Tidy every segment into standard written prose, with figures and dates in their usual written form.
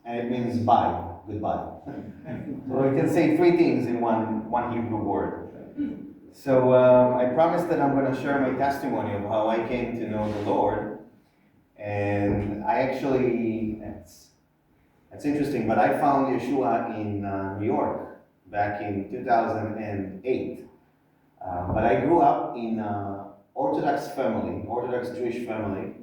and it means bye, goodbye. So you can say three things in one Hebrew word. So I promised that I'm going to share my testimony of how I came to know the Lord. And I actually, it's interesting, but I found Yeshua in New York back in 2008. But I grew up in an Orthodox family, Orthodox Jewish family.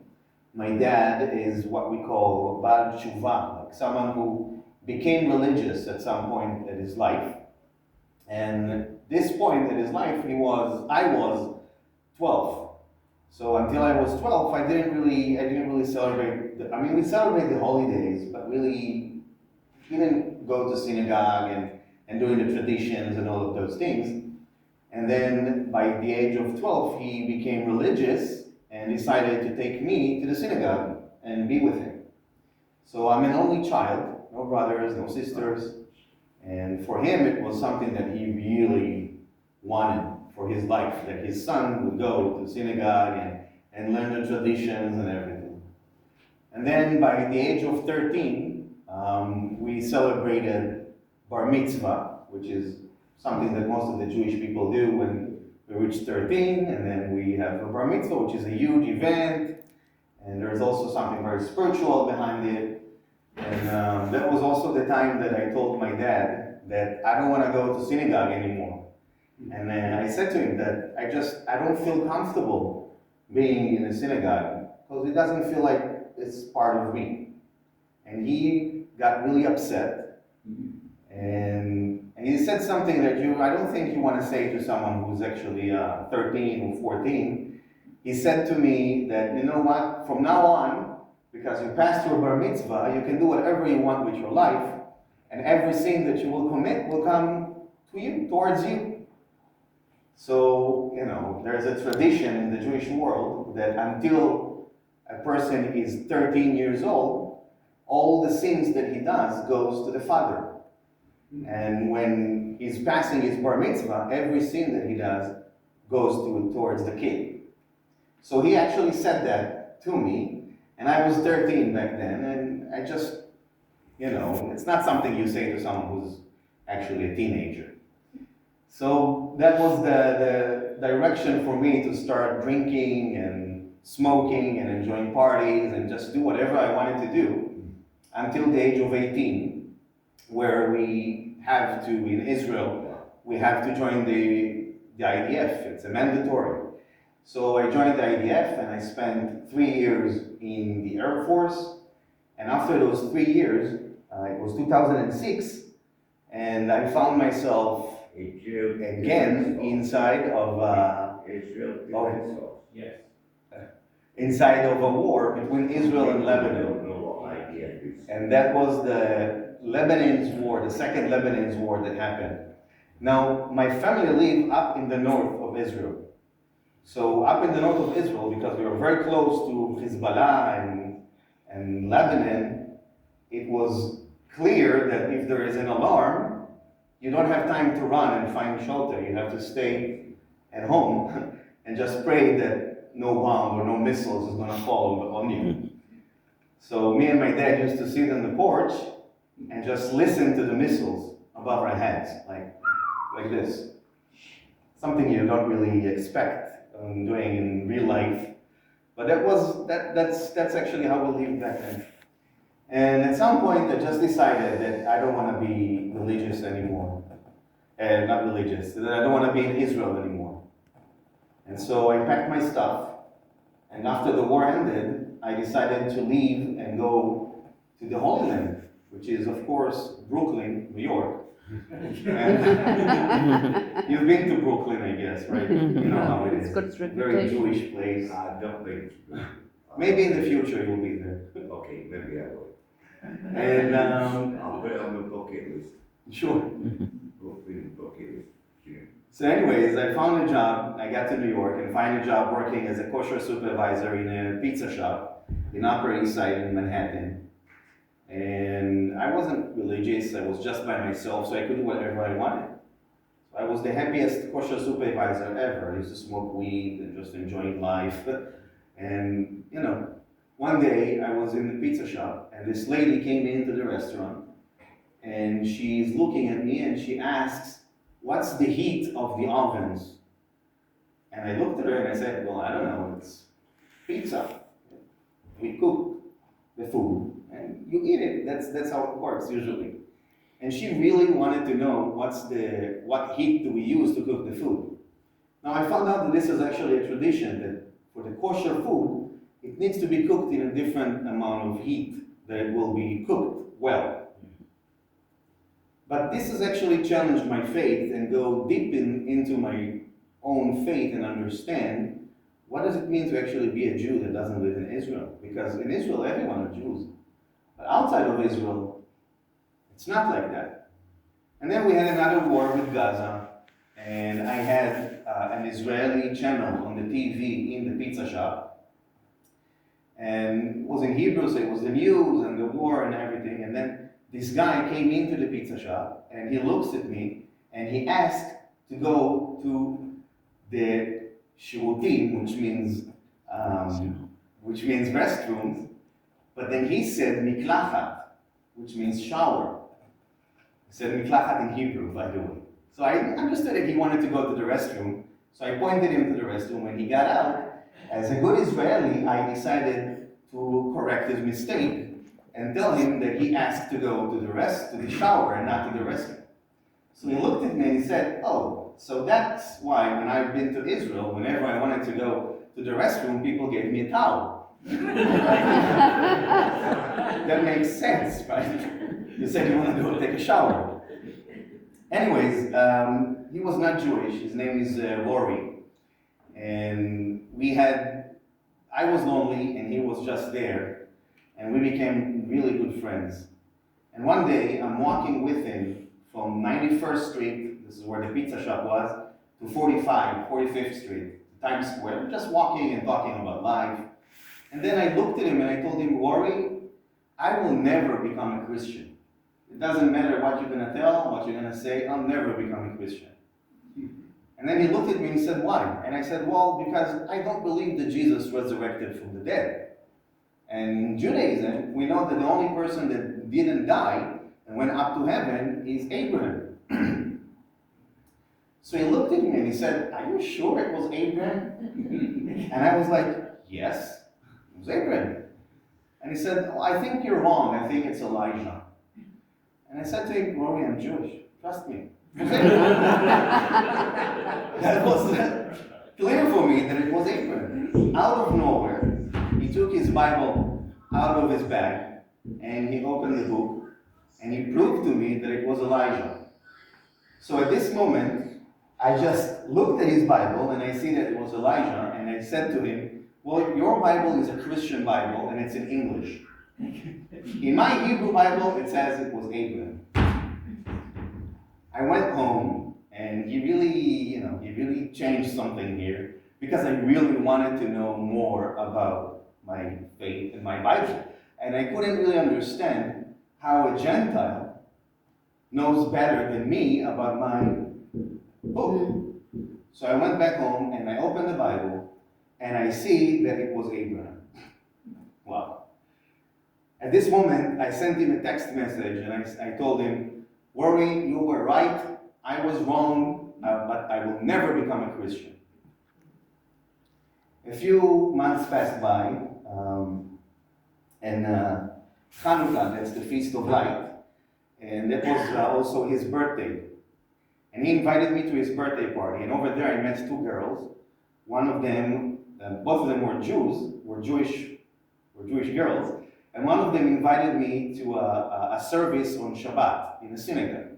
My dad is what we call Baal Tshuva, like someone who became religious at some point in his life. And at this point in his life, I was 12. So until I was 12, I didn't really celebrate. We celebrate the holidays, but really didn't go to synagogue and doing the traditions and all of those things. And then by the age of 12, he became religious and decided to take me to the synagogue and be with him. So I'm an only child, no brothers, no sisters. And for him, it was something that he really wanted for his life, that his son would go to synagogue and learn the traditions and everything. And then by the age of 13, we celebrated Bar Mitzvah, which is something that most of the Jewish people do when we reach 13, and then we have a Bar Mitzvah, which is a huge event, and there's also something very spiritual behind it. And that was also the time that I told my dad that I don't want to go to synagogue anymore. And then I said to him that I don't feel comfortable being in a synagogue because it doesn't feel like it's part of me. And he got really upset. And he said something that I don't think you want to say to someone who's actually 13 or 14. He said to me that, you know what, from now on, because you passed your bar mitzvah, you can do whatever you want with your life, and every sin that you will commit will come to you, towards you. So, there's a tradition in the Jewish world that until a person is 13 years old, all the sins that he does goes to the father. And when he's passing his bar mitzvah, every sin that he does goes towards the kid. So he actually said that to me, and I was 13 back then, and I just, it's not something you say to someone who's actually a teenager. So that was the direction for me to start drinking and smoking and enjoying parties and just do whatever I wanted to do until the age of 18, where we have to, in Israel, we have to join the IDF. It's a mandatory. So I joined the IDF and I spent 3 years in the Air Force. And after those 3 years, it was 2006, and I found myself again inside of inside of a war between Israel and Lebanon. And that was the Lebanon's war, the second Lebanon's war that happened. Now, my family lived up in the north of Israel. So up in the north of Israel, because we were very close to Hezbollah and Lebanon, it was clear that if there is an alarm, you don't have time to run and find shelter. You have to stay at home and just pray that no bomb or no missiles is going to fall on you. So me and my dad used to sit on the porch and just listen to the missiles above our heads, like this. Something you don't really expect doing in real life, but that's actually how we lived back then. And at some point, I just decided that I don't want to be religious anymore, and not religious. That I don't want to be in Israel anymore. And so I packed my stuff, and after the war ended, I decided to leave and go to the Holy Land, which is, of course, Brooklyn, New York. And you've been to Brooklyn, I guess, right? You know how it is. It's a very Jewish place. Maybe in the future you'll be there. Okay, maybe I will. And I'll put it on the bucket list. sure. Brooklyn bucket list. Yeah. So anyways, I found a job. I got to New York and find a job working as a kosher supervisor in a pizza shop in Upper East Side in Manhattan. And I wasn't religious, I was just by myself, so I could do whatever I wanted. So I was the happiest kosher supervisor ever. I used to smoke weed and just enjoying life. And, One day I was in the pizza shop and this lady came into the restaurant and she's looking at me and she asks, "What's the heat of the ovens?" And I looked at her and I said, "Well, I don't know, it's pizza. We cook the food and you eat it. That's how it works usually." And she really wanted to know what heat do we use to cook the food. Now I found out that this is actually a tradition that for the kosher food, it needs to be cooked in a different amount of heat that it will be cooked well. But this has actually challenged my faith and go deep into my own faith and understand what does it mean to actually be a Jew that doesn't live in Israel? Because in Israel, everyone are Jews. But outside of Israel, it's not like that. And then we had another war with Gaza, and I had an Israeli channel on the TV in the pizza shop. And it was in Hebrew, so it was the news and the war and everything. And then this guy came into the pizza shop, and he looks at me, and he asked to go to the shirutim, which means restrooms. But then he said miklachat, which means shower. He said miklachat in Hebrew, by the way. So I understood that he wanted to go to the restroom. So I pointed him to the restroom. When he got out, as a good Israeli, I decided to correct his mistake and tell him that he asked to go to the shower and not to the restroom. So he looked at me and he said, "Oh, so that's why when I've been to Israel, whenever I wanted to go to the restroom, people gave me a towel." That makes sense, right? You said you want to go take a shower. Anyways, he was not Jewish. His name is Rory. And I was lonely and he was just there. And we became really good friends. And one day, I'm walking with him from 91st Street, this is where the pizza shop was, to 45th Street, Times Square. We're just walking and talking about life. And then I looked at him and I told him, "Rory, I will never become a Christian. It doesn't matter what you're going to tell, what you're going to say, I'll never become a Christian." And then he looked at me and he said, "Why?" And I said, "Well, because I don't believe that Jesus resurrected from the dead. And in Judaism, we know that the only person that didn't die and went up to heaven is Abraham." So he looked at me and he said, "Are you sure it was Abraham?" And I was like, "Yes, it was Abraham." And he said, "Oh, I think you're wrong. I think it's Elijah." And I said to him, "Rory, I'm Jewish. Trust me." That was clear for me that it was Abraham. Out of nowhere, he took his Bible out of his bag and he opened the book and he proved to me that it was Elijah. So at this moment, I just looked at his Bible and I see that it was Elijah, and I said to him, "Well, your Bible is a Christian Bible and it's in English. In my Hebrew Bible, it says it was Abraham." I went home and he really changed something here because I really wanted to know more about my faith and my Bible. And I couldn't really understand how a Gentile knows better than me about my book. So I went back home and I opened the Bible and I see that it was Abraham. Wow. At this moment, I sent him a text message and I told him, "Rory, you were right, I was wrong, but I will never become a Christian." A few months passed by, and Hanukkah, that's the Feast of Light, and that was also his birthday. And he invited me to his birthday party, and over there I met two girls. One of them, both of them were Jewish girls, and one of them invited me to a service on Shabbat in a synagogue.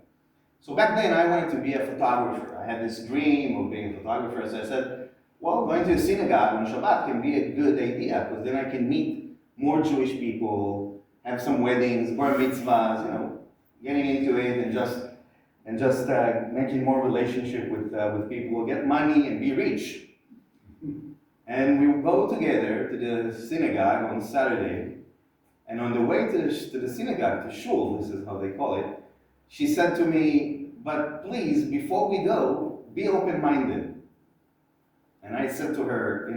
So back then I wanted to be a photographer. I had this dream of being a photographer, so I said, well, going to a synagogue on Shabbat can be a good idea, because then I can meet more Jewish people, have some weddings, bar mitzvahs, getting into it and just making more relationship with people, get money and be rich. And we would go together to the synagogue on Saturday, and on the way to the synagogue, to shul, this is how they call it, she said to me, "But please, before we go, be open-minded." And I said to her,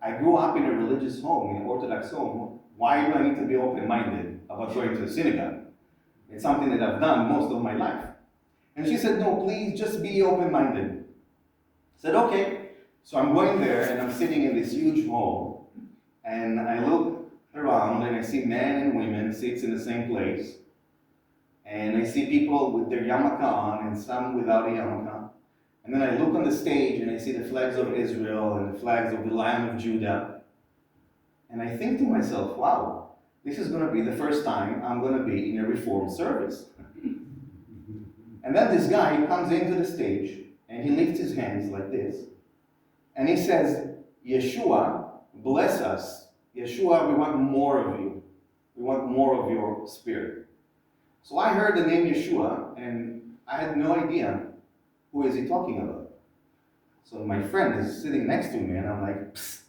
I grew up in a religious home, in an Orthodox home. Why do I need to be open-minded about going to the synagogue? It's something that I've done most of my life. And she said, no, please just be open-minded. I said, okay. So I'm going there and I'm sitting in this huge hall and I look around and I see men and women sits in the same place. And I see people with their yarmulke on and some without a yarmulke. And then I look on the stage and I see the flags of Israel and the flags of the Lion of Judah. And I think to myself, wow, this is going to be the first time I'm going to be in a Reformed service. And then this guy comes into the stage and he lifts his hands like this. And he says, Yeshua, bless us. Yeshua, we want more of you. We want more of your spirit. So I heard the name Yeshua and I had no idea who is he talking about. So my friend is sitting next to me and I'm like, psst.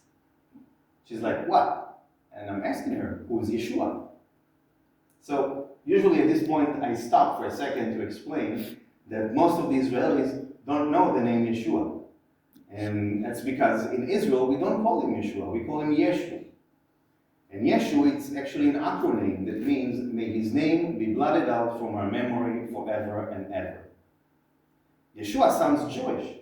She's like, what? And I'm asking her, who is Yeshua? So usually at this point I stop for a second to explain that most of the Israelis don't know the name Yeshua. And that's because in Israel we don't call him Yeshua, we call him Yeshu. And Yeshu, it's actually an acronym that means, may his name be blotted out from our memory forever and ever. Yeshua sounds Jewish.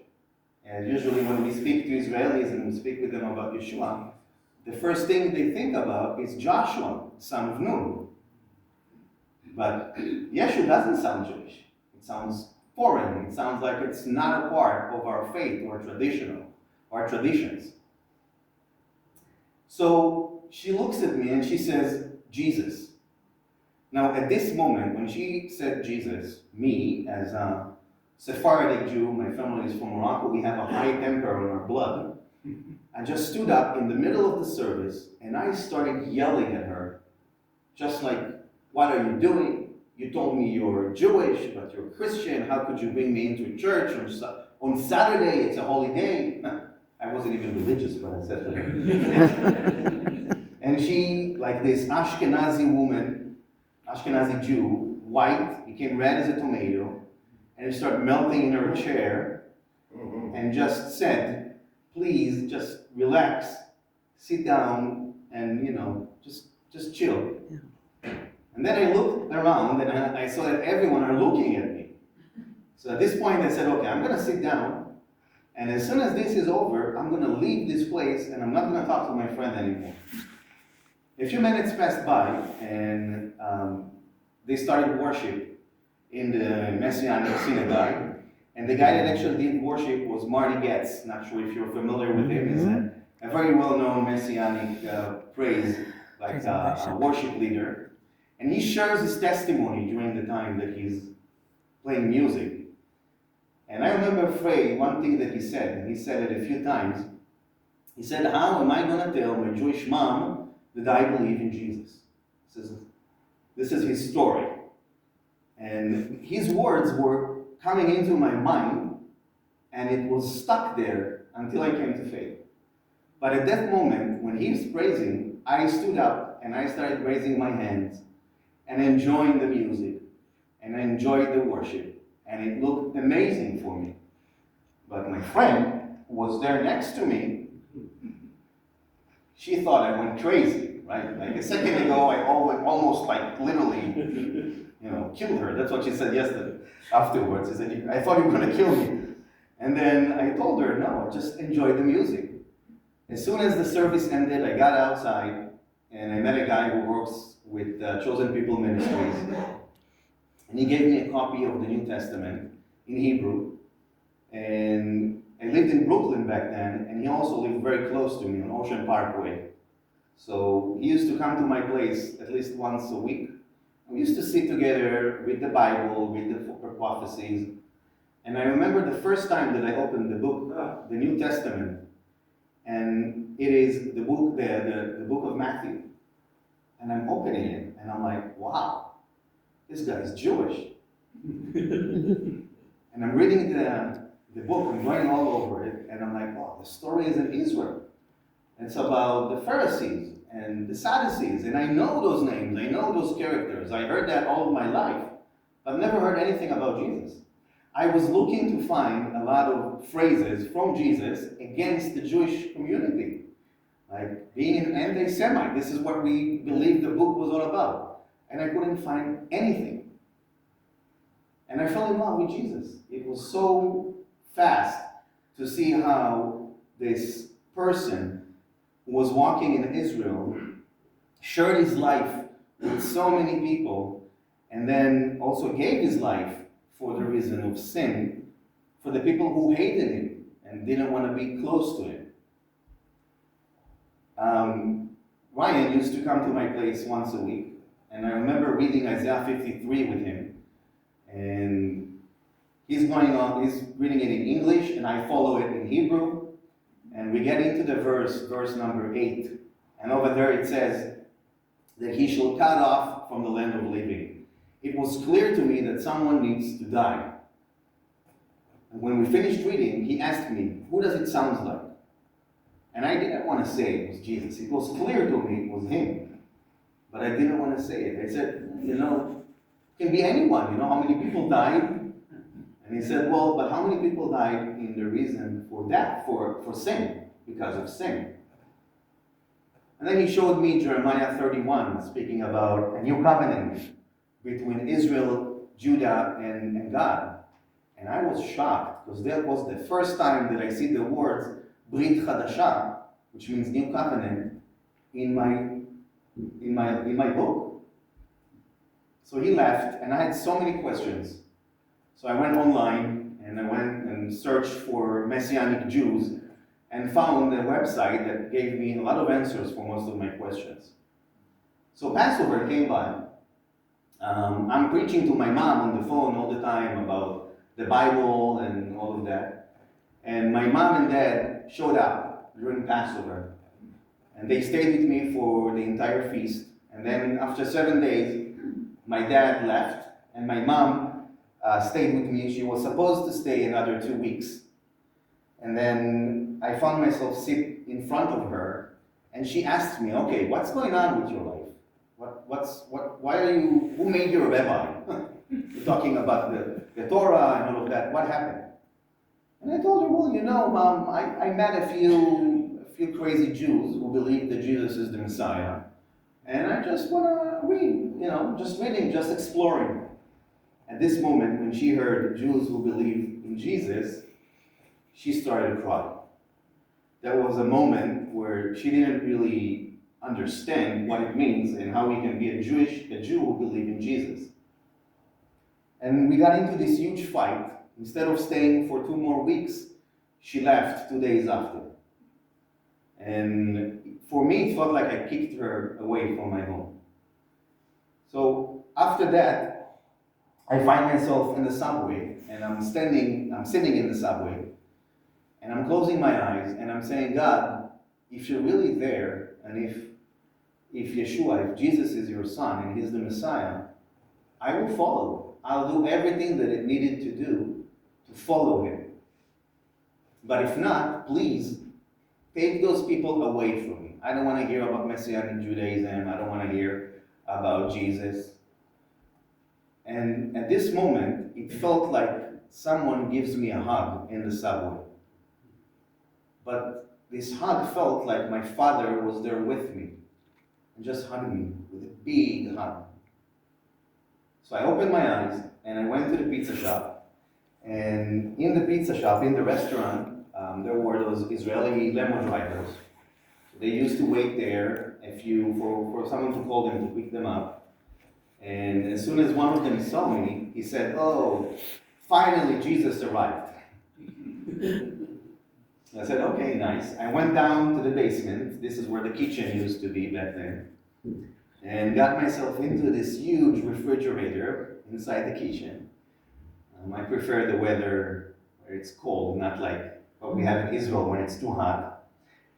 And usually when we speak to Israelis and we speak with them about Yeshua, the first thing they think about is Joshua, son of Nun. But Yeshu doesn't sound Jewish. It sounds foreign. It sounds like it's not a part of our faith or our traditions. So she looks at me and she says, Jesus. Now at this moment, when she said Jesus, me as a Sephardic Jew, my family is from Morocco, we have a high temper in our blood. I just stood up in the middle of the service and I started yelling at her, just like, what are you doing? You told me you're Jewish, but you're Christian. How could you bring me into church on Saturday? It's a holy day. I wasn't even religious, but I said to her. And she, like this Ashkenazi woman, Ashkenazi Jew, white, became red as a tomato, and she started melting in her chair, and just said, please, just relax, sit down, and just chill. And then I looked around and I saw that everyone are looking at me. So at this point I said, okay, I'm going to sit down, and as soon as this is over, I'm going to leave this place and I'm not going to talk to my friend anymore. A few minutes passed by and they started worship in the Messianic synagogue. And the guy that actually did worship was Marty Getz. Not sure if you're familiar with him. He's a very well-known Messianic praise, like a worship leader. And he shares his testimony during the time that he's playing music. And I remember one thing that he said, and he said it a few times. He said, how am I going to tell my Jewish mom that I believe in Jesus? This is his story. And his words were coming into my mind, and it was stuck there until I came to faith. But at that moment, when he was praising, I stood up and I started raising my hands and enjoying the music, and I enjoyed the worship, and it looked amazing for me. But my friend who was there next to me, she thought I went crazy, right? Like a second ago, I almost like literally, killed her. That's what she said yesterday afterwards. She said, I thought you were going to kill me. And then I told her, no, just enjoy the music. As soon as the service ended, I got outside and I met a guy who works with Chosen People Ministries. And he gave me a copy of the New Testament in Hebrew. And I lived in Brooklyn back then, and he also lived very close to me on Ocean Parkway. So he used to come to my place at least once a week. We used to sit together, read the Bible, read the prophecies. And I remember the first time that I opened the book, the New Testament, and it is the book, the book of Matthew. And I'm opening it, and I'm like, wow, this guy's Jewish. And I'm reading the book, I'm going all over it, and I'm like, wow, the story is in Israel. It's about the Pharisees and the Sadducees, and I know those names, I know those characters. I heard that all of my life, but I've never heard anything about Jesus. I was looking to find a lot of phrases from Jesus against the Jewish community. Like being an anti-Semite. This is what we believed the book was all about. And I couldn't find anything. And I fell in love with Jesus. It was so fast to see how this person who was walking in Israel shared his life with so many people, and then also gave his life for the reason of sin, for the people who hated him and didn't want to be close to him. Ryan used to come to my place once a week, and I remember reading Isaiah 53 with him, and he's reading it in English, and I follow it in Hebrew, and we get into the verse number 8, and over there it says that he shall cut off from the land of living. It was clear to me that someone needs to die. And when we finished reading, he asked me, who does it sound like? And I didn't want to say it was Jesus. It was clear to me it was him. But I didn't want to say it. I said, it can be anyone. You know how many people died? And he said, well, but how many people died in the reason for death, for sin, because of sin? And then he showed me Jeremiah 31, speaking about a new covenant between Israel, Judah, and God. And I was shocked, because that was the first time that I see the words Brit Chadasha, which means new covenant, in my book. So he left, and I had so many questions. So I went online, and I went and searched for Messianic Jews, and found a website that gave me a lot of answers for most of my questions. So Passover came by. I'm preaching to my mom on the phone all the time about the Bible and all of that. And my mom and dad showed up during Passover. And they stayed with me for the entire feast. And then after 7 days, my dad left, and my mom stayed with me. She was supposed to stay another 2 weeks. And then I found myself sit in front of her, and she asked me, okay, what's going on with your life? Why are you, who made you a rabbi? You're talking about the Torah and all of that, what happened? And I told her, well, Mom, I met a few crazy Jews who believe that Jesus is the Messiah, and I just want to read, just reading, just exploring. At this moment, when she heard Jews who believe in Jesus, she started crying. That was a moment where she didn't really understand what it means and how we can be a Jew who believe in Jesus. And we got into this huge fight. Instead of staying for 2 more weeks, she left 2 days after. And for me, it felt like I kicked her away from my home. So after that, I find myself in the subway, and I'm sitting in the subway, and I'm closing my eyes, and I'm saying, God, if you're really there, and if Yeshua, if Jesus is your son, and he's the Messiah, I will follow. I'll do everything that it needed to do to follow him. But if not, please, take those people away from me. I don't want to hear about Messianic Judaism. I don't want to hear about Jesus. And at this moment, it felt like someone gives me a hug in the subway. But this hug felt like my father was there with me and just hugged me with a big hug. So I opened my eyes and I went to the pizza shop. And in the pizza shop, in the restaurant, there were those Israeli limo drivers. They used to wait there for someone to call them to pick them up. And as soon as one of them saw me, he said, "Oh, finally Jesus arrived." I said, okay, nice. I went down to the basement. This is where the kitchen used to be back then. And got myself into this huge refrigerator inside the kitchen. I prefer the weather where it's cold, not like what we have in Israel when it's too hot.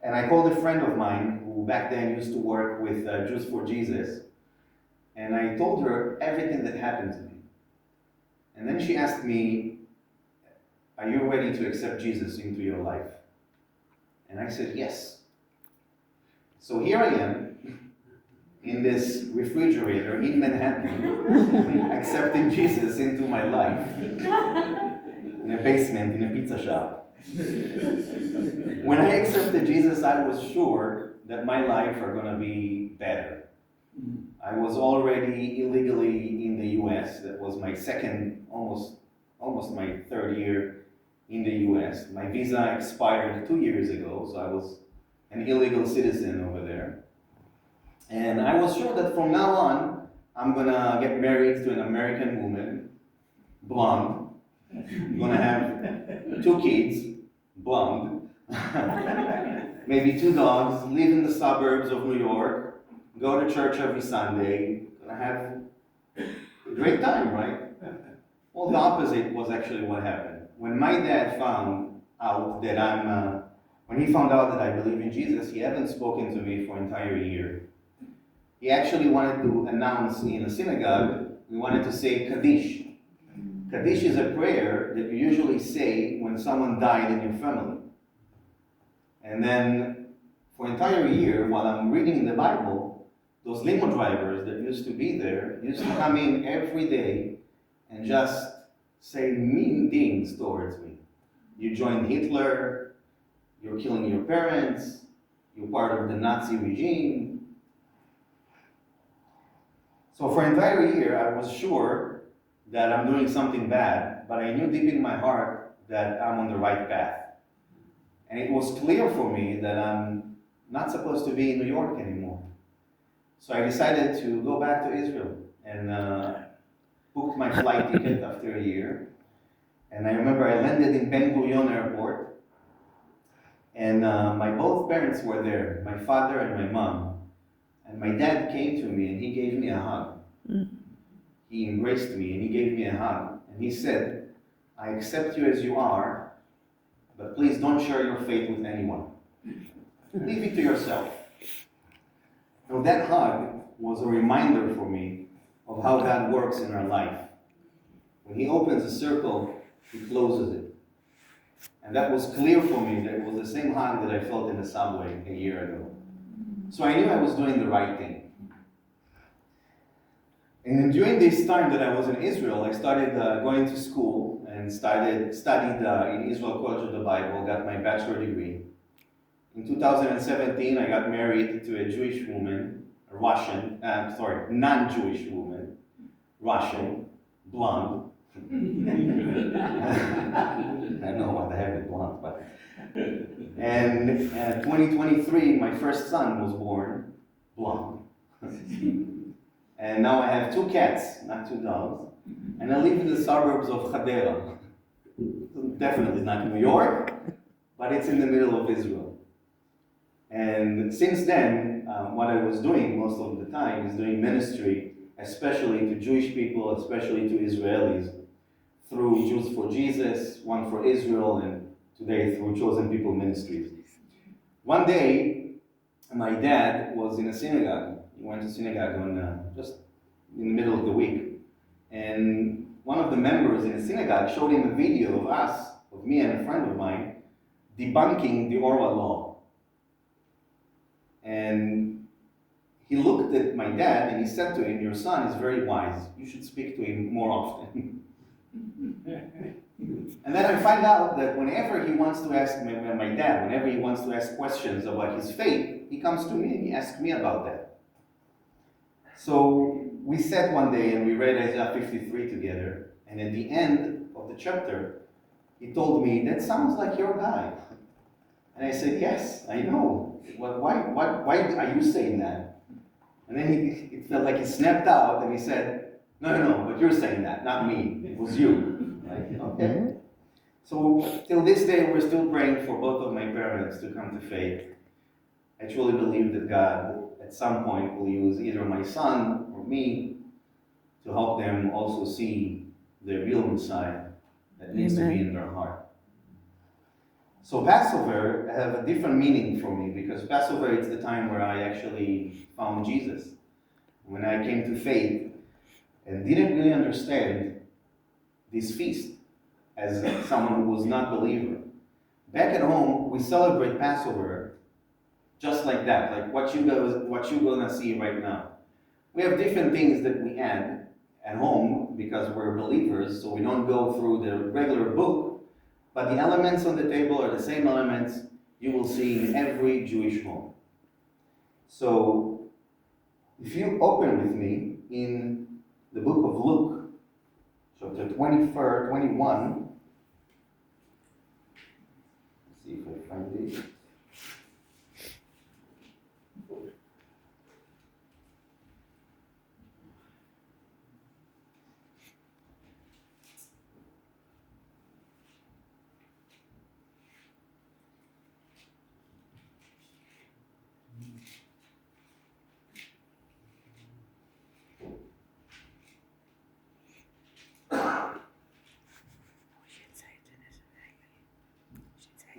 And I called a friend of mine who back then used to work with Jews for Jesus. And I told her everything that happened to me. And then she asked me, are you ready to accept Jesus into your life? And I said, yes. So here I am, in this refrigerator in Manhattan, accepting Jesus into my life, in a basement, in a pizza shop. When I accepted Jesus, I was sure that my life are gonna be better. I was already illegally in the US. That was my second, almost my third year in the US. My visa expired 2 years ago, so I was an illegal citizen over there. And I was sure that from now on, I'm gonna get married to an American woman, blonde. I'm gonna have 2 kids, blonde. Maybe 2 dogs, live in the suburbs of New York, go to church every Sunday, gonna have a great time, right? Well, the opposite was actually what happened. When my dad found out that when he found out that I believe in Jesus, he hadn't spoken to me for an entire year. He actually wanted to announce in a synagogue, we wanted to say Kaddish. Kaddish is a prayer that you usually say when someone died in your family. And then for an entire year, while I'm reading the Bible, those limo drivers that used to be there used to come in every day and just say mean things towards me. You joined Hitler, you're killing your parents, you're part of the Nazi regime. So for an entire year, I was sure that I'm doing something bad, but I knew deep in my heart that I'm on the right path. And it was clear for me that I'm not supposed to be in New York anymore. So I decided to go back to Israel and booked my flight ticket after a year. And I remember I landed in Ben Gurion Airport, and my both parents were there, my father and my mom. And my dad came to me and he gave me a hug. He embraced me and he gave me a hug. And he said, I accept you as you are, but please don't share your faith with anyone. Leave it to yourself. Now that hug was a reminder for me of how God works in our life. When he opens a circle, he closes it. And that was clear for me that it was the same hug that I felt in the subway a year ago. So I knew I was doing the right thing. And during this time that I was in Israel, I started going to school and studied in Israel College of the Bible, got my bachelor degree. In 2017, I got married to a Jewish woman, non-Jewish woman, Russian, blonde. I don't know what the heck is blonde, but. And in 2023, my first son was born, blonde. And now I have 2 cats, not 2 dogs. And I live in the suburbs of Hadera. Definitely not New York, but it's in the middle of Israel. And since then, what I was doing most of the time is doing ministry, especially to Jewish people, especially to Israelis, through Jews for Jesus, One for Israel, and today through Chosen People Ministries. One day, my dad was in a synagogue. He went to synagogue on just in the middle of the week. And one of the members in the synagogue showed him a video of us, of me and a friend of mine, debunking the oral law. And he looked at my dad and he said to him, your son is very wise. You should speak to him more often. And then I find out that whenever he wants to ask me, my dad, whenever he wants to ask questions about his faith, he comes to me and he asks me about that. So we sat one day and we read Isaiah 53 together, and at the end of the chapter, he told me, that sounds like your guy. And I said, yes, I know. Why are you saying that? And then it felt like he snapped out and he said, no, but you're saying that, not me. It was you. Like, okay. So till this day, we're still praying for both of my parents to come to faith. I truly believe that God, at some point, will use either my son or me to help them also see the real Messiah that needs to be in their heart. So Passover have a different meaning for me, because Passover is the time where I actually found Jesus. When I came to faith and didn't really understand this feast as someone who was not a believer. Back at home, we celebrate Passover just like that, like what you're gonna see right now. We have different things that we add at home because we're believers, so we don't go through the regular book, but the elements on the table are the same elements you will see in every Jewish home. So, if you open with me in the book of Luke, chapter 21, let's see if I find it.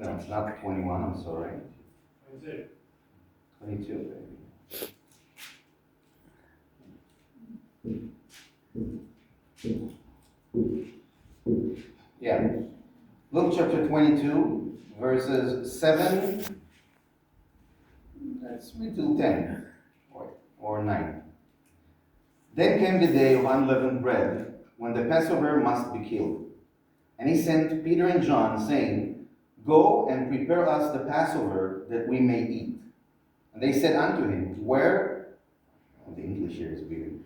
No, it's not 21, I'm sorry. 22, baby. Yeah. Luke chapter 22, verses 7, let's read till 10, or 9. Then came the day of unleavened bread, when the Passover must be killed. And he sent Peter and John, saying, Go and prepare us the Passover, that we may eat. And they said unto him, Where, oh, the English here is weird,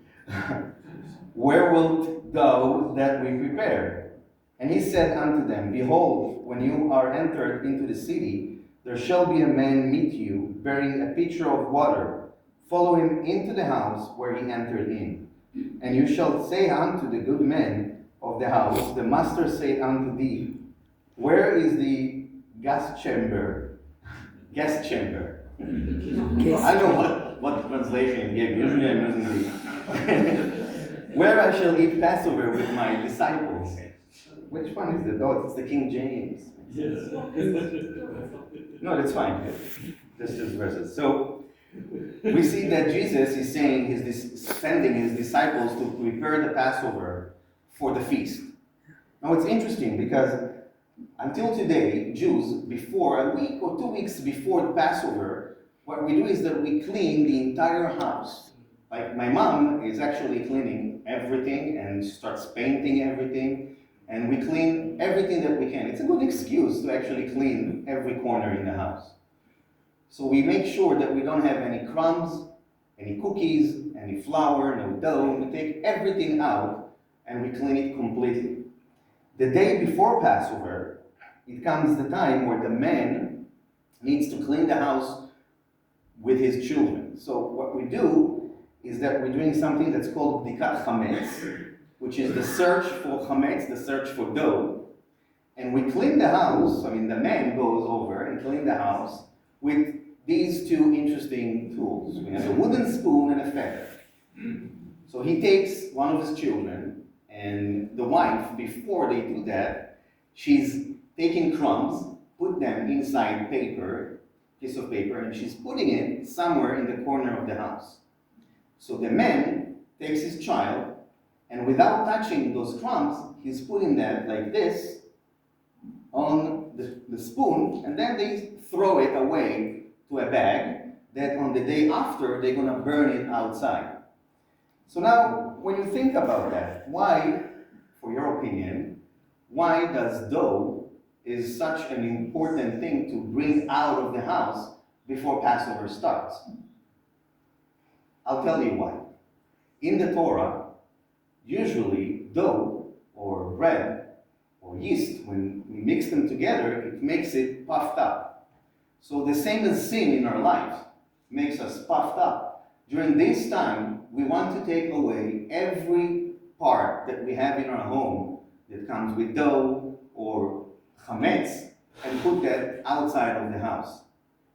where wilt thou that we prepare? And he said unto them, Behold, when you are entered into the city, there shall be a man meet you, bearing a pitcher of water. Follow him into the house where he entered in. And you shall say unto the good man of the house, The master said unto thee, Where is the guest chamber? Guest chamber. I don't know what translation you gave. Usually I'm using the where I shall eat Passover with my disciples. Which one is it? Oh, it's the King James. Yes. No, that's fine. That's just verses. So we see that Jesus is saying sending his disciples to prepare the Passover for the feast. Now it's interesting because until today, Jews, before a week or 2 weeks before the Passover, what we do is that we clean the entire house. Like my mom is actually cleaning everything and starts painting everything, and we clean everything that we can. It's a good excuse to actually clean every corner in the house. So we make sure that we don't have any crumbs, any cookies, any flour, no dough. We take everything out and we clean it completely. The day before Passover, it comes the time where the man needs to clean the house with his children. So what we do is that we're doing something that's called bdikat chametz, which is the search for chametz, the search for dough. And we clean the house, the man goes over and clean the house with these two interesting tools. We have a wooden spoon and a feather. So he takes one of his children, and the wife, before they do that, she's taking crumbs, put them inside piece of paper, and she's putting it somewhere in the corner of the house. So the man takes his child, and without touching those crumbs, he's putting that like this on the spoon, and then they throw it away to a bag that on the day after, they're going to burn it outside. So now, when you think about that, why, for your opinion, why does dough is such an important thing to bring out of the house before Passover starts? I'll tell you why. In the Torah, usually dough or bread or yeast, when we mix them together, it makes it puffed up. So the same as sin in our life makes us puffed up. During this time, we want to take away every part that we have in our home that comes with dough or chametz and put that outside of the house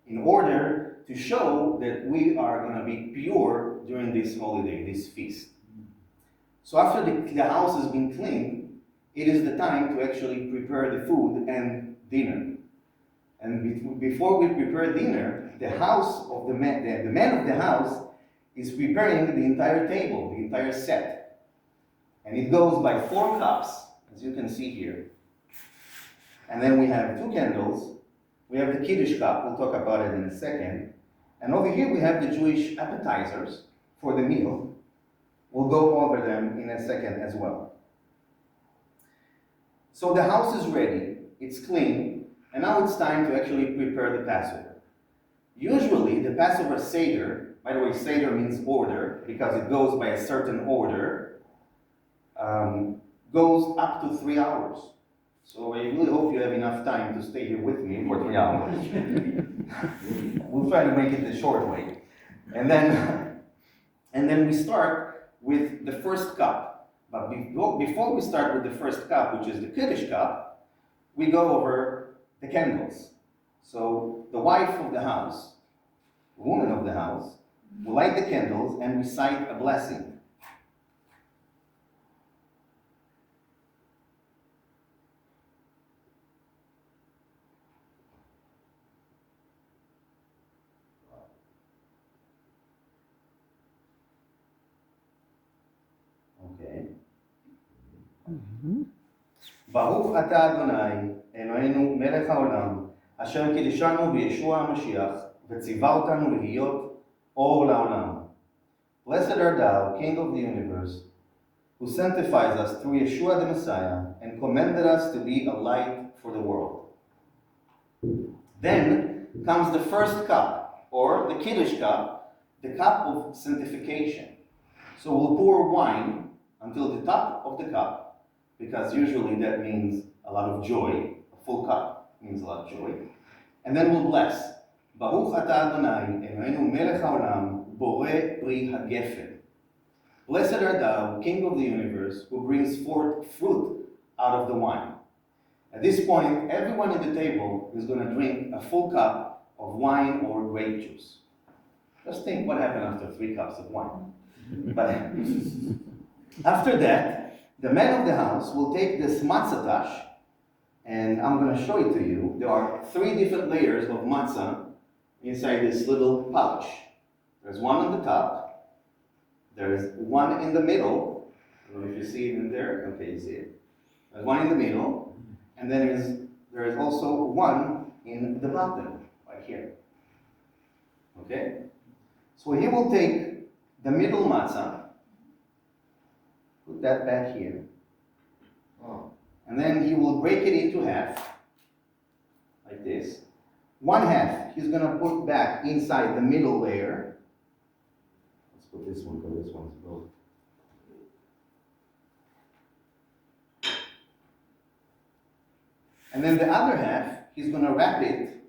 in order to show that we are going to be pure during this holiday, this feast. So after the house has been cleaned, it is the time to actually prepare the food and dinner. And before we prepare dinner, the man of the house is preparing the entire table, the entire set. And it goes by 4 cups, as you can see here. And then we have 2 candles. We have the Kiddush cup, we'll talk about it in a second. And over here we have the Jewish appetizers for the meal. We'll go over them in a second as well. So the house is ready, it's clean, and now it's time to actually prepare the Passover. Usually, the Passover Seder, by the way, Seder means order, because it goes by a certain order, goes up to 3 hours. So I really hope you have enough time to stay here with me for 3 hours. We'll try to make it the short way. And then we start with the first cup. But before we start with the first cup, which is the Kiddush cup, we go over the candles. So the wife of the house, the woman of the house, will light the candles and recite a blessing. Okay. ברוך אתה אדוני, אלוהינו מלך העולם, אשר קידשנו בישוע המשיח, וציווה אותנו להיות אור לעולם. Blessed art thou, King of the universe, who sanctifies us through Yeshua the Messiah, and commanded us to be a light for the world. Then comes the first cup, or the Kiddush cup, the cup of sanctification. So we'll pour wine until the top of the cup, because usually that means a lot of joy. A full cup means a lot of joy. And then we'll bless. Baruch atah Adonai, Eloheinu melech haolam, boreh pri hagefel. Blessed art thou, King of the universe, who brings forth fruit out of the wine. At this point, everyone at the table is going to drink a full cup of wine or grape juice. Just think what happened after 3 cups of wine. But after that, the man of the house will take this matzah tash, and I'm going to show it to you. There are 3 different layers of matzah inside this little pouch. There's one on the top, there's one in the middle. I don't know if you see it in there. Okay, you see it. There's one in the middle, and then there is also one in the bottom, right here. Okay? So he will take the middle matzah, put that back here, and then he will break it into half, like this. One half he's going to put back inside the middle layer. Let's put this one, because this one's broken. And then the other half, he's going to wrap it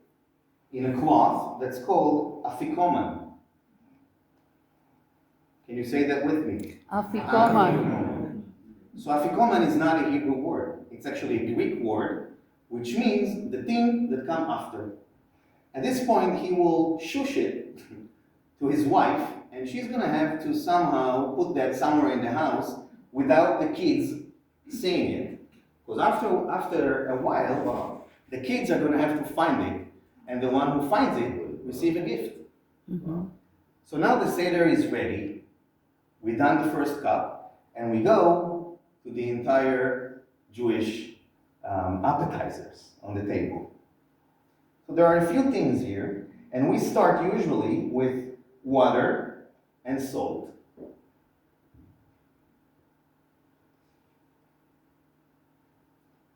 in a cloth that's called afikoman. Can you say that with me? Afikoman. So afikoman is not a Hebrew word. It's actually a Greek word, which means the thing that comes after. At this point, he will shush it to his wife, and she's going to have to somehow put that somewhere in the house without the kids seeing it. Because after a while, the kids are going to have to find it, and the one who finds it will receive a gift. Mm-hmm. So now the Seder is ready. We've done the first cup, and we go to the entire Jewish appetizers on the table. So there are a few things here, and we start usually with water and salt.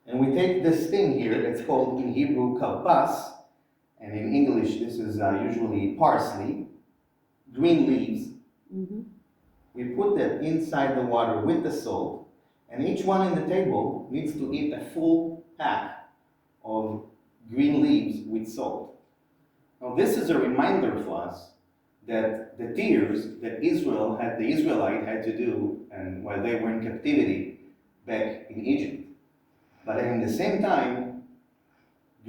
And we take this thing here that's called in Hebrew karpas, and in English this is usually parsley, green leaves. Mm-hmm. We put that inside the water with the salt, and each one in the table needs to eat a full pack of green leaves with salt. Now this is a reminder for us that the tears that the Israelite had to do and while they were in captivity back in Egypt. But at the same time,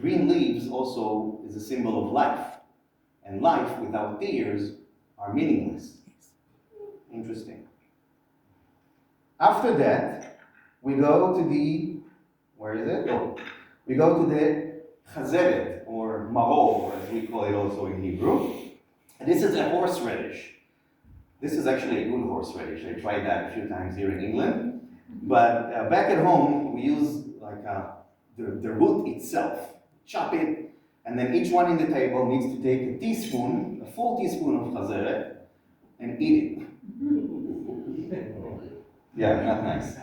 green leaves also is a symbol of life. And life without tears are meaningless. Interesting. After that, we go to the, where is it? Oh, we go to the chazeret, or maror, as we call it also in Hebrew. And this is a horseradish. This is actually a good horseradish. I tried that a few times here in England. But back at home, we use like the root itself. Chop it, and then each one in the table needs to take a full teaspoon of chazeret, and eat it. Yeah, not nice.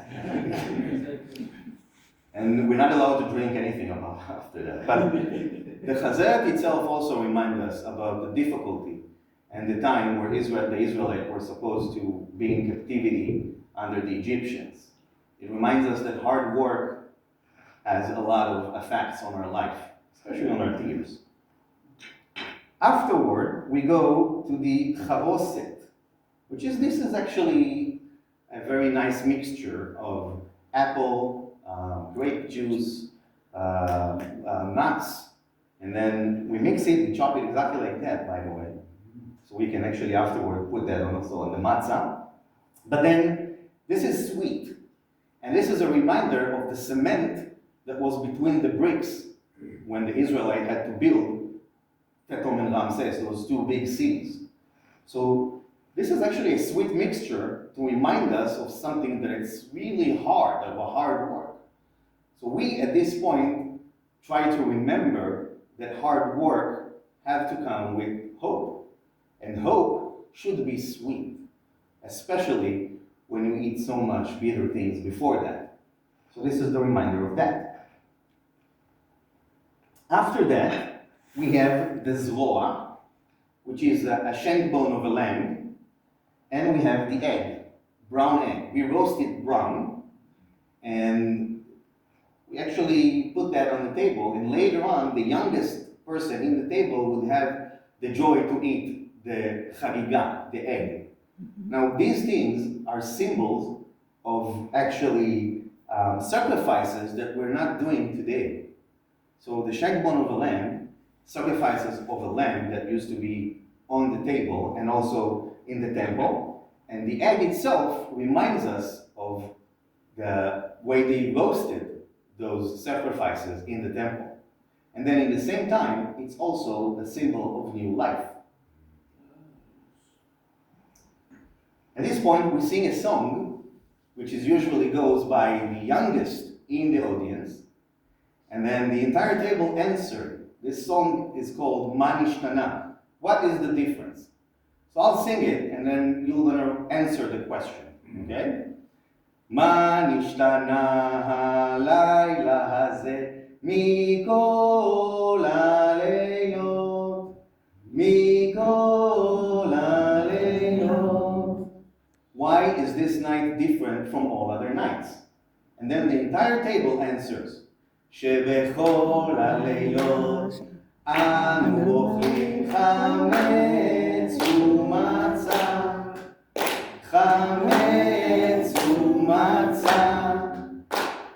And we're not allowed to drink anything about after that. But the Chazeret itself also reminds us about the difficulty and the time where the Israelites were supposed to be in captivity under the Egyptians. It reminds us that hard work has a lot of effects on our life, especially on our tears. Afterward, we go to the charoset, this is actually a very nice mixture of apple, grape juice, nuts, and then we mix it, we chop it exactly like that, by the way. So we can actually afterward put that also on the matzah. But then, this is sweet. And this is a reminder of the cement that was between the bricks when the Israelites had to build Tekom and Ramses, those two big cities. So this is actually a sweet mixture to remind us of something that is really hard, of a hard work. So we, at this point, try to remember that hard work has to come with hope. And hope should be sweet, especially when you eat so much bitter things before that. So this is the reminder of that. After that, we have the zroa, which is a shank bone of a lamb, and we have the egg, brown egg. We roast it brown, and we actually put that on the table, and later on, the youngest person in the table would have the joy to eat the chagiga, the egg. Now, these things are symbols of actually sacrifices that we're not doing today. So the shank bone of a lamb, sacrifices of a lamb that used to be on the table and also in the temple. And the egg itself reminds us of the way they roasted those sacrifices in the temple. And then in the same time, it's also a symbol of new life. At this point, we sing a song, which usually goes by the youngest in the audience, and then the entire table answered. This song is called Ma Nishtana. What is the difference? So I'll sing it, and then you're going to answer the question, okay? Ma nishtana halayla hazeh mikol haleilot, mikol haleilot. Why is this night different from all other nights? And then the entire table answers. Shebechol haleilot anu ochlim chametz umatzah, chametz umatzah,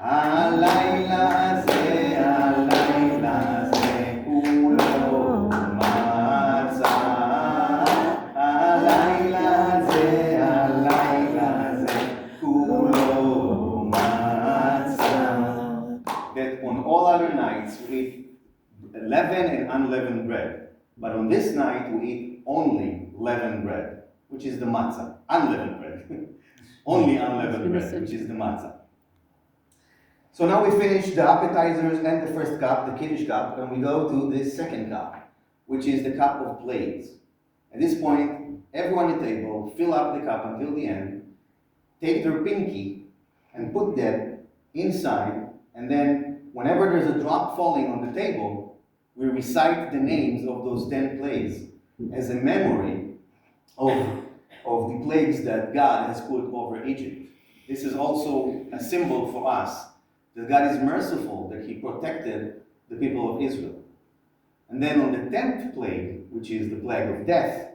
halayla hazeh, halayla hazeh kulo matzah, halayla hazeh, halayla hazeh kulo matzah. That on all other nights we eat leavened and unleavened bread, but on this night we eat only leavened bread, which is the matzah, unleavened bread. Only unleavened bread, which is the matzah. So now we finish the appetizers and the first cup, the Kiddush cup, and we go to the second cup, which is the cup of plagues. At this point, everyone at the table fill up the cup until the end, take their pinky and put that inside, and then whenever there's a drop falling on the table, we recite the names of those 10 plagues as a memory of the plagues that God has put over Egypt. This is also a symbol for us that God is merciful, that He protected the people of Israel. And then on the 10th plague, which is the plague of death,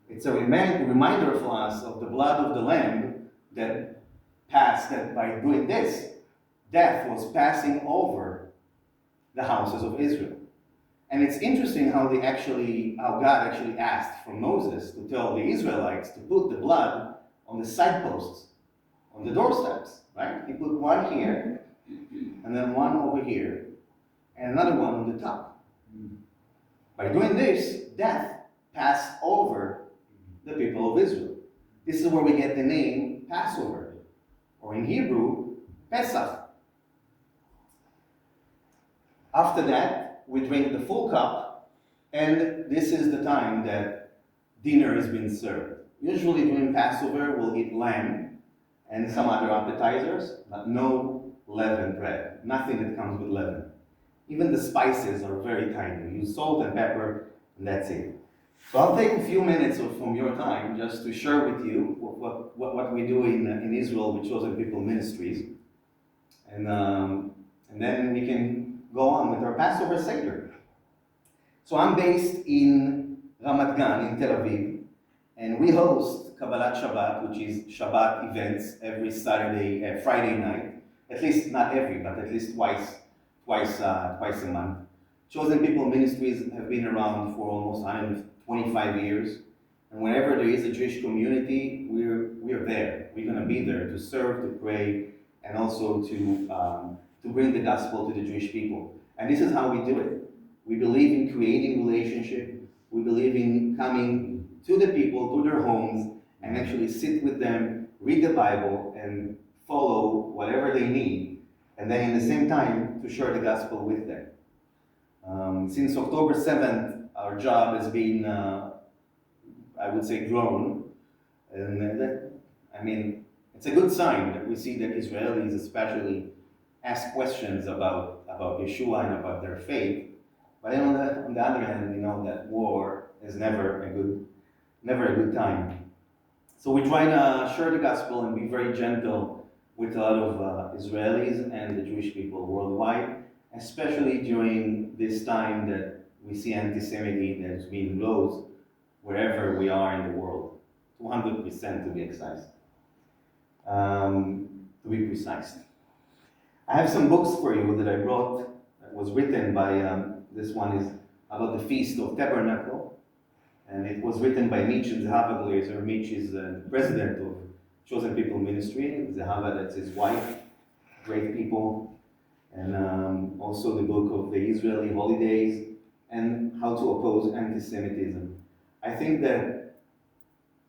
it's a reminder for us of the blood of the Lamb that passed, that by doing this, death was passing over the houses of Israel. And it's interesting how God actually asked from Moses to tell the Israelites to put the blood on the side posts, on the doorsteps, right? He put one here, and then one over here, and another one on the top. By doing this, death passed over the people of Israel. This is where we get the name Passover, or in Hebrew, Pesach. After that, we drink the full cup, and this is the time that dinner has been served. Usually during Passover, we'll eat lamb and some other appetizers, but no, leavened bread. Nothing that comes with leaven. Even the spices are very tiny. We use salt and pepper, and that's it. So I'll take a few minutes from your time just to share with you what we do in Israel with Chosen People Ministries. And then we can go on with our Passover Seder. So I'm based in Ramat Gan, in Tel Aviv, and we host Kabbalat Shabbat, which is Shabbat events every Friday night. At least not every, but at least twice a month. Chosen People Ministries have been around for almost 125 years, and whenever there is a Jewish community, we're there. We're going to be there to serve, to pray, and also to bring the gospel to the Jewish people. And this is how we do it. We believe in creating relationship. We believe in coming to the people, to their homes, and actually sit with them, read the Bible, and follow whatever they need, and then in the same time to share the gospel with them. Since October 7th, our job has been, I would say, grown. And it's a good sign that we see that Israelis especially ask questions about Yeshua and about their faith. But then on the other hand, we know that war is never a good time. So we try to share the gospel and be very gentle with a lot of Israelis and the Jewish people worldwide, especially during this time that we see anti-Semitism that's being rose wherever we are in the world, 200% to be precise. I have some books for you that I brought that was written by, this one is about the Feast of Tabernacle, and it was written by Mitch and Zehava Glazer. Mitch is the president of Chosen People Ministry. Zehava, that's his wife, great people. And also the book of the Israeli holidays and how to oppose anti-Semitism. I think that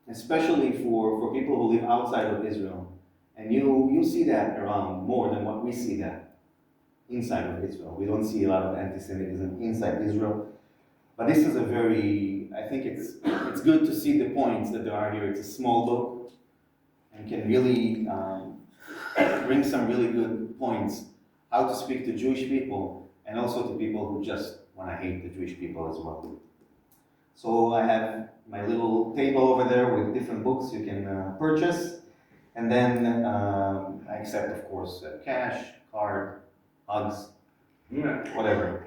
especially for people who live outside of Israel, and you see that around more than what we see that inside of Israel. We don't see a lot of anti-Semitism inside Israel. But this is I think it's good to see the points that there are here. It's a small book and can really bring some really good points how to speak to Jewish people and also to people who just want to hate the Jewish people as well. So I have my little table over there with different books you can purchase. And then I accept, of course, cash, card, hugs, whatever.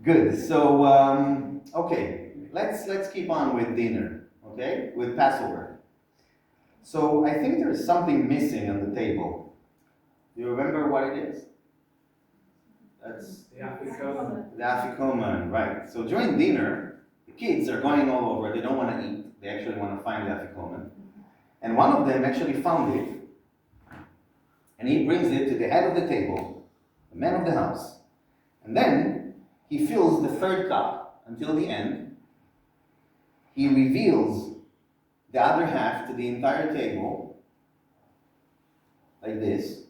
Good. So, okay, let's keep on with dinner, okay, with Passover. So I think there is something missing on the table. Do you remember what it is? That's The Afikoman. the Afikoman, right. So during dinner, the kids are going all over. They don't want to eat. They actually want to find the Afikoman. And one of them actually found it, and he brings it to the head of the table, the man of the house. And then he fills the third cup until the end. He reveals the other half to the entire table, like this.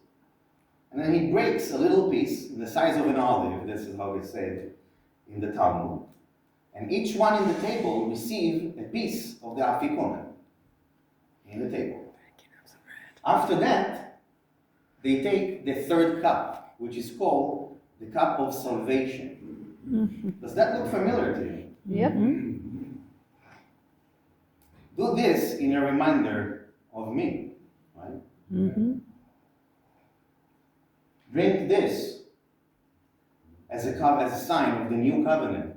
And then he breaks a little piece in the size of an olive, this is how they say it in the Talmud. And each one in the table receive a piece of the Afikoman in the table. After that, they take the third cup, which is called the cup of salvation. Does that look familiar to you? Yep. Do this in a reminder of me, right? Mm-hmm. Drink this as a sign of the new covenant.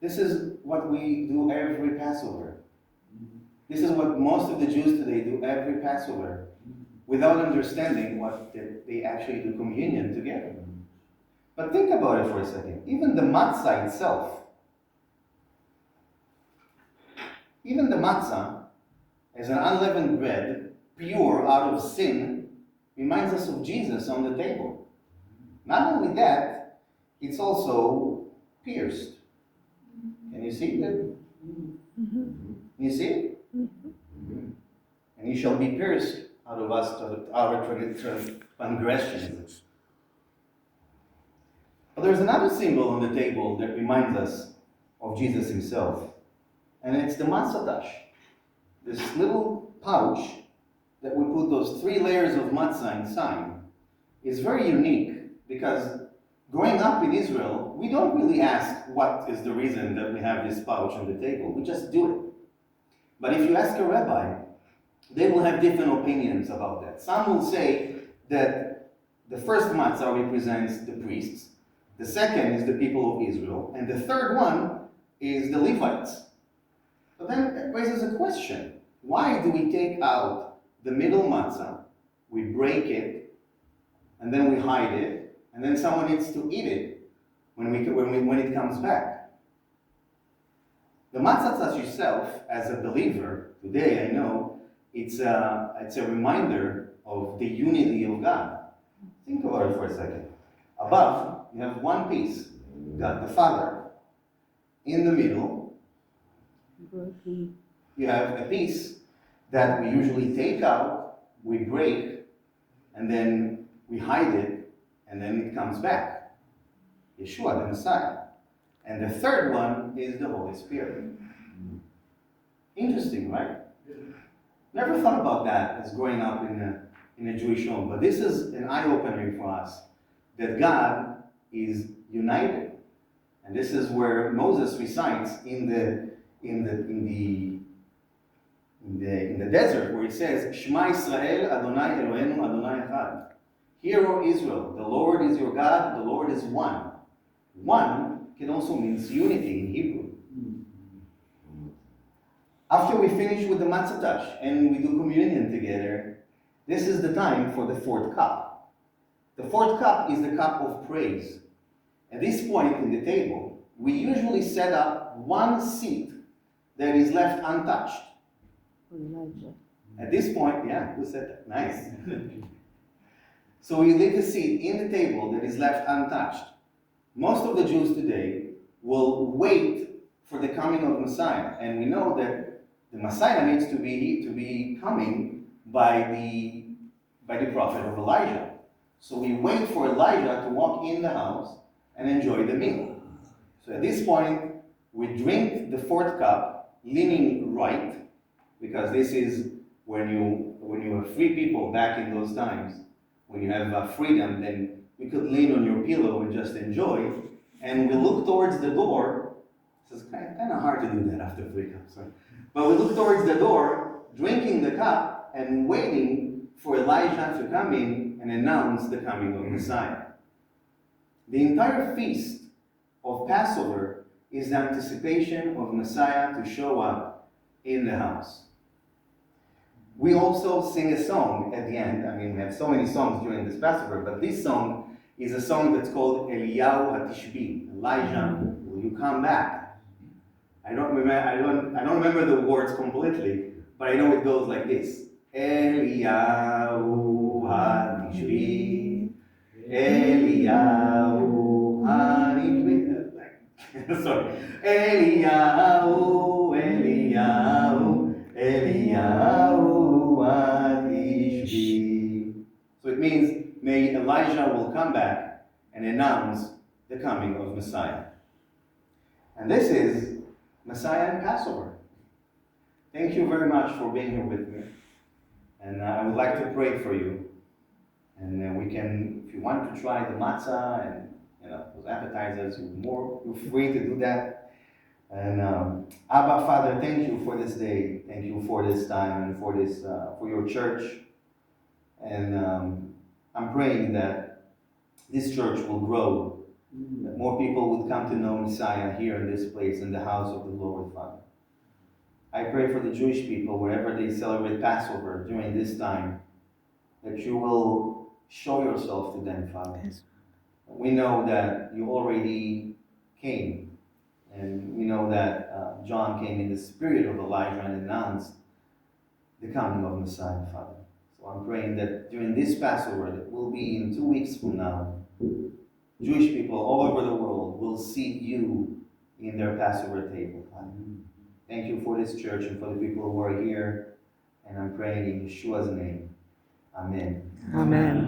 This is what we do every Passover. This is what most of the Jews today do every Passover, without understanding what they actually do communion together. But think about it for a second. Even the matzah itself, even the matzah, as an unleavened bread, pure out of sin, reminds us of Jesus on the table. Not only that, it's also pierced. Can you see that? Mm-hmm. You see it? And he shall be pierced out of us to our transgressions. But there's another symbol on the table that reminds us of Jesus himself. And it's the matzah tash. This little pouch that we put those 3 layers of matzah inside is very unique, because growing up in Israel, we don't really ask what is the reason that we have this pouch on the table. We just do it. But if you ask a rabbi, they will have different opinions about that. Some will say that the first matzah represents the priests, the second is the people of Israel, and the third one is the Levites. But then it raises a question. Why do we take out the middle matzah, we break it, and then we hide it, and then someone needs to eat it when it comes back? The matzah touch yourself, as a believer, today I know, it's a reminder of the unity of God. Think about it for a second. Above, you have one piece, God the Father. In the middle, you have a piece that we usually take out, we break, and then we hide it, and then it comes back. Yeshua, the Messiah. And the third one is the Holy Spirit. Interesting, right? Never thought about that as growing up in a Jewish home, but this is an eye-opener for us, that God is united. And this is where Moses recites in the desert, where it says, Shema Yisrael, Adonai Eloheinu, Adonai Echad. Hear, O Israel, the Lord is your God, the Lord is one. One can also mean unity in Hebrew. After we finish with the matzah tash and we do communion together, this is the time for the 4th cup. The 4th cup is the cup of praise. At this point in the table, we usually set up one seat that is left untouched. At this point, yeah, who said that? Nice. So we leave a seat in the table that is left untouched. Most of the Jews today will wait for the coming of Messiah, and we know that the Messiah needs to be coming by the prophet of Elijah. So we wait for Elijah to walk in the house and enjoy the meal. So at this point, we drink the 4th cup, leaning right, because this is when you have free people back in those times. When you have freedom, then you could lean on your pillow and just enjoy. And we look towards the door. It's kind of hard to do that after 3 cups, right? But we look towards the door, drinking the cup, and waiting for Elijah to come in and announce the coming of Messiah. The entire feast of Passover is the anticipation of Messiah to show up in the house. We also sing a song at the end. I mean, we have so many songs during this Passover, but this song is a song that's called Eliyahu HaTishbi. Elijah, will you come back? I don't remember the words completely, but I know it goes like this. Eliyahu HaTishbi, Eliyahu HaTishbi. Sorry. Eliyahu, Eliyahu HaTishbi. So it means, may Elijah will come back and announce the coming of Messiah. And this is Messiah and Passover. Thank you very much for being here with me. And I would like to pray for you. And we can, if you want to try the matzah and those appetizers, you're free to do that. And Abba, Father, thank you for this day. Thank you for this time and for this, for your church. And I'm praying that this church will grow, that more people would come to know Messiah here in this place, in the house of the Lord, Father. I pray for the Jewish people, wherever they celebrate Passover during this time, that you will show yourself to them, Father. Yes. We know that you already came, and we know that John came in the spirit of Elijah and announced the coming of Messiah, Father. So I'm praying that during this Passover, that will be in 2 weeks from now, Jewish people all over the world will see you in their Passover table, Father. Thank you for this church and for the people who are here. And I'm praying in Yeshua's name. Amen. Amen.